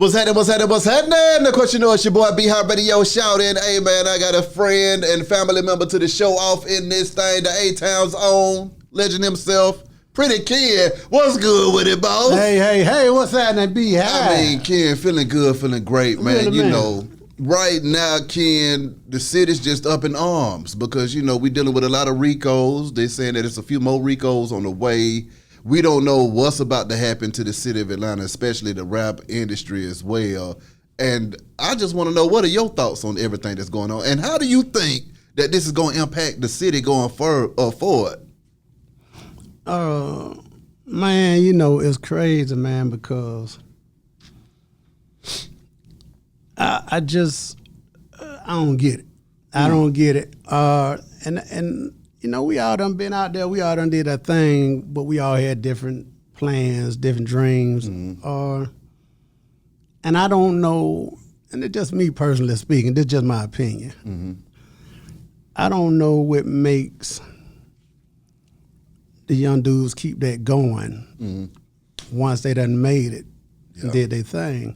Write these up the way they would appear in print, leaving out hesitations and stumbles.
What's happening? Of course, you know it's your boy B-Hop Radio shouting, hey man, I got a friend and family member to the show off in this thing, the A-Town's own legend himself, Pretty Ken. What's good with it, boss? Hey, what's happening, B-Hop? I mean, Ken, feeling good, feeling great, man. Really, you man. know, right now, Ken, the city's just up in arms because, you know, we're dealing with a lot of RICOs. They're saying that it's a few more RICOs on the way. We don't know what's about to happen to the city of Atlanta, especially the rap industry as well. And I just want to know, what are your thoughts on everything that's going on? And how do you think that this is going to impact the city going forward? Man, you know, it's crazy, man, because I don't get it. I don't get it. And you know, we all done been out there. We all done did our thing, but we all had different plans, different dreams. And I don't know, and it's just me personally speaking, this is just my opinion. I don't know what makes the young dudes keep that going once they done made it and did their thing.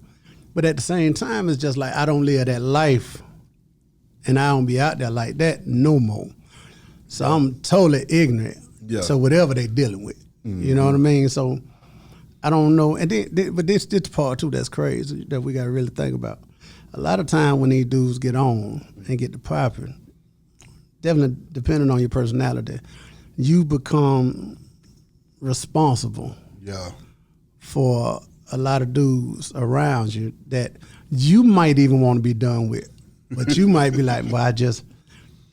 But at the same time, it's just like, I don't live that life, and I don't be out there like that no more. So I'm totally ignorant to whatever they dealing with. You know what I mean? So I don't know. And but this part too that's crazy that we got to really think about. A lot of time when these dudes get on and get to popping, definitely depending on your personality, you become responsible for a lot of dudes around you that you might even want to be done with. But you might be like, well,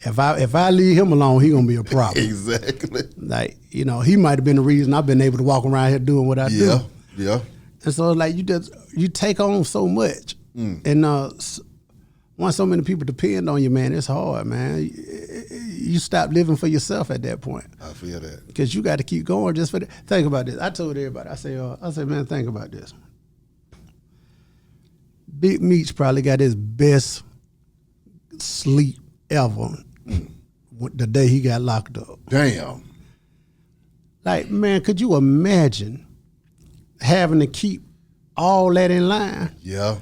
if I leave him alone, he gonna be a problem. Exactly. Like, you know, he might have been the reason I've been able to walk around here doing what I do. Yeah. And so like you take on so much, and once so many people depend on you, man, it's hard, man. You stop living for yourself at that point. I feel that because you got to keep going just for that. Think about this. I told everybody. I say, man, think about this. Big Meech probably got his best sleep ever the day he got locked up. Damn. Like, man, could you imagine having to keep all that in line? Yeah.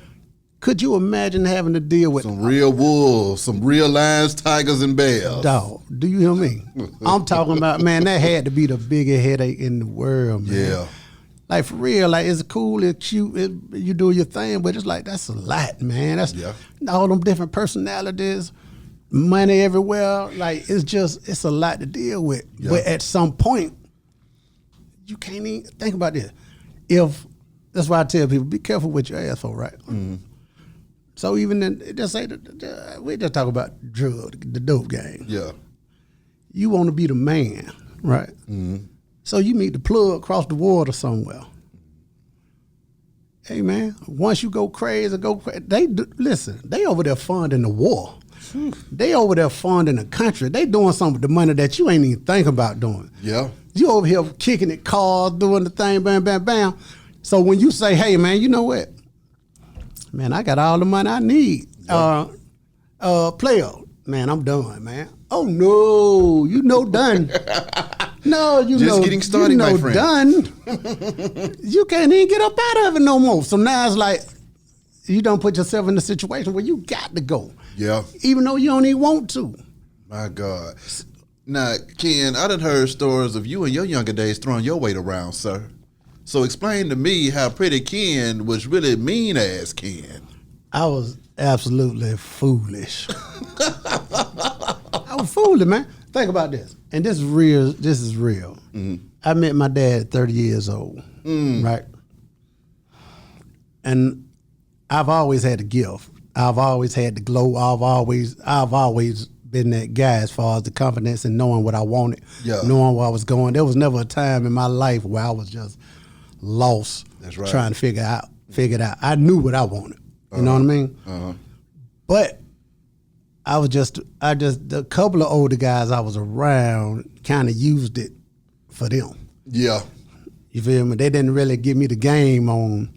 Could you imagine having to deal with some real wolves, some real lions, tigers, and bears? Dog, do you hear me? I'm talking about, man, that had to be the biggest headache in the world, man. Yeah. Like, for real, like, it's cool, it's cute, you do your thing, but it's like, that's a lot, man. That's all them different personalities, money everywhere. Like, it's a lot to deal with. Yeah. But at some point, you can't even think about this. That's why I tell people, be careful what you ask for, right? So even then, just say we just talk about the dope game. Yeah. You want to be the man, right? So you meet the plug across the water somewhere. Hey man, once you go crazy, they over there funding the war. They over there funding the country. They doing something with the money that you ain't even think about doing. Yeah. You over here kicking it, cars, doing the thing, bam, bam, bam. So when you say, hey man, you know what? Man, I got all the money I need. Player, man, I'm done, man. Oh no, you know done. No, you just know, getting started, my friend. Done. You can't even get up out of it no more. So now it's like you don't put yourself in a situation where you got to go. Yeah. Even though you don't even want to. My God. Now, Ken, I done heard stories of you in your younger days throwing your weight around, sir. So explain to me how Pretty Ken was really mean ass Ken. I was absolutely foolish. I was foolish, man. Think about this. And this is real. I met my dad at 30 years old, right? And I've always had a gift. I've always had the glow. I've always been that guy as far as the confidence and knowing what I wanted, knowing where I was going. There was never a time in my life where I was just lost. That's right. Trying to figure it out. I knew what I wanted. You know what I mean? But the couple of older guys I was around kind of used it for them. Yeah. You feel me? They didn't really give me the game on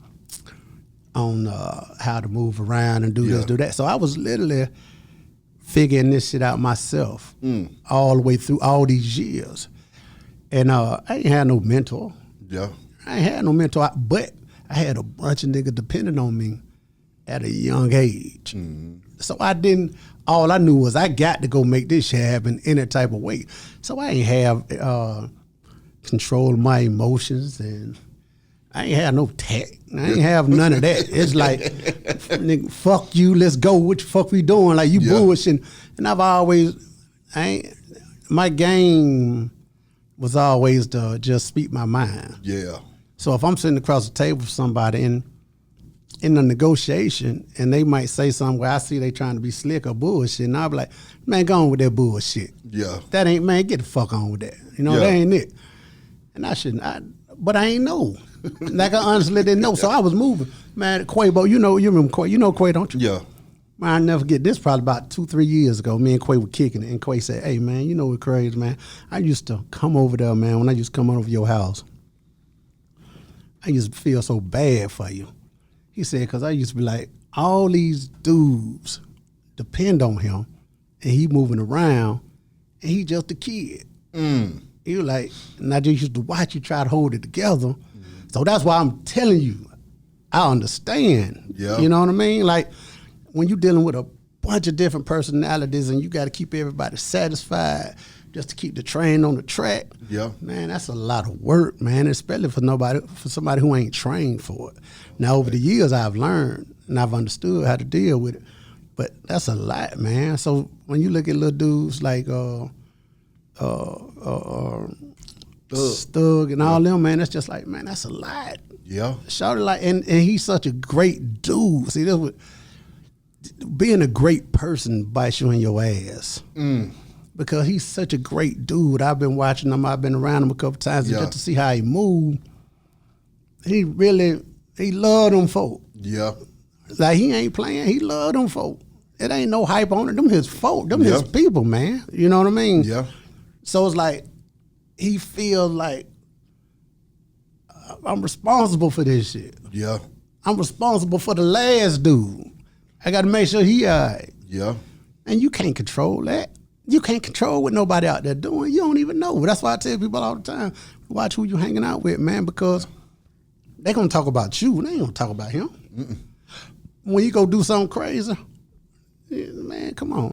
how to move around and do this, do that. So I was literally figuring this shit out myself all the way through all these years. And I ain't had no mentor. Yeah. I ain't had no mentor, but I had a bunch of niggas depending on me at a young age. So all I knew was I got to go make this shit happen any type of way. So I ain't have control of my emotions, and I ain't have no tact. I ain't have none of that. It's like, nigga, fuck you, let's go. What the fuck we doing? Like, you bullshitting. And I've always, my game was always to just speak my mind. Yeah. So if I'm sitting across the table with somebody in a negotiation and they might say something where I see they trying to be slick or bullshit, and I'll be like, man, go on with that bullshit. Yeah. That ain't, man, get the fuck on with that. You know, that ain't it. And I shouldn't, but I ain't know. Like, I honestly didn't know. So I was moving. Man, Quavo, you remember Quay? You know Quay, don't you? Yeah. Man, I'll never forget this. Probably about 2-3 years ago, me and Quay were kicking it, and Quay said, hey, man, you know what's crazy, man? I used to come over there, man, when I used to come over your house. I used to feel so bad for you. He said, because I used to be like, all these dudes depend on him, and he moving around, and he just a kid. He was like, and I just used to watch you try to hold it together. So that's why I'm telling you, I understand. Yeah. You know what I mean? Like, when you're dealing with a bunch of different personalities and you got to keep everybody satisfied just to keep the train on the track. Yeah. Man, that's a lot of work, man, especially for somebody who ain't trained for it. Now, over the years, I've learned and I've understood how to deal with it, but that's a lot, man. So when you look at little dudes like Stug and all them, man, that's just like, man, that's a lot. Yeah. Shawty, like, and he's such a great dude. See, that's what, being a great person bites you in your ass. Because he's such a great dude. I've been watching him. I've been around him a couple times just to see how he moved. He loved them folk. Yeah. Like, he ain't playing. He loved them folk. It ain't no hype on it. Them his folk. Them his people, man. You know what I mean? Yeah. So it's like, he feels like, I'm responsible for this shit. Yeah. I'm responsible for the last dude. I got to make sure he all right. Yeah. And you can't control that. You can't control what nobody out there doing. You don't even know. That's why I tell people all the time, watch who you hanging out with, man, because they going to talk about you. They ain't going to talk about him. When you go do something crazy, man, come on.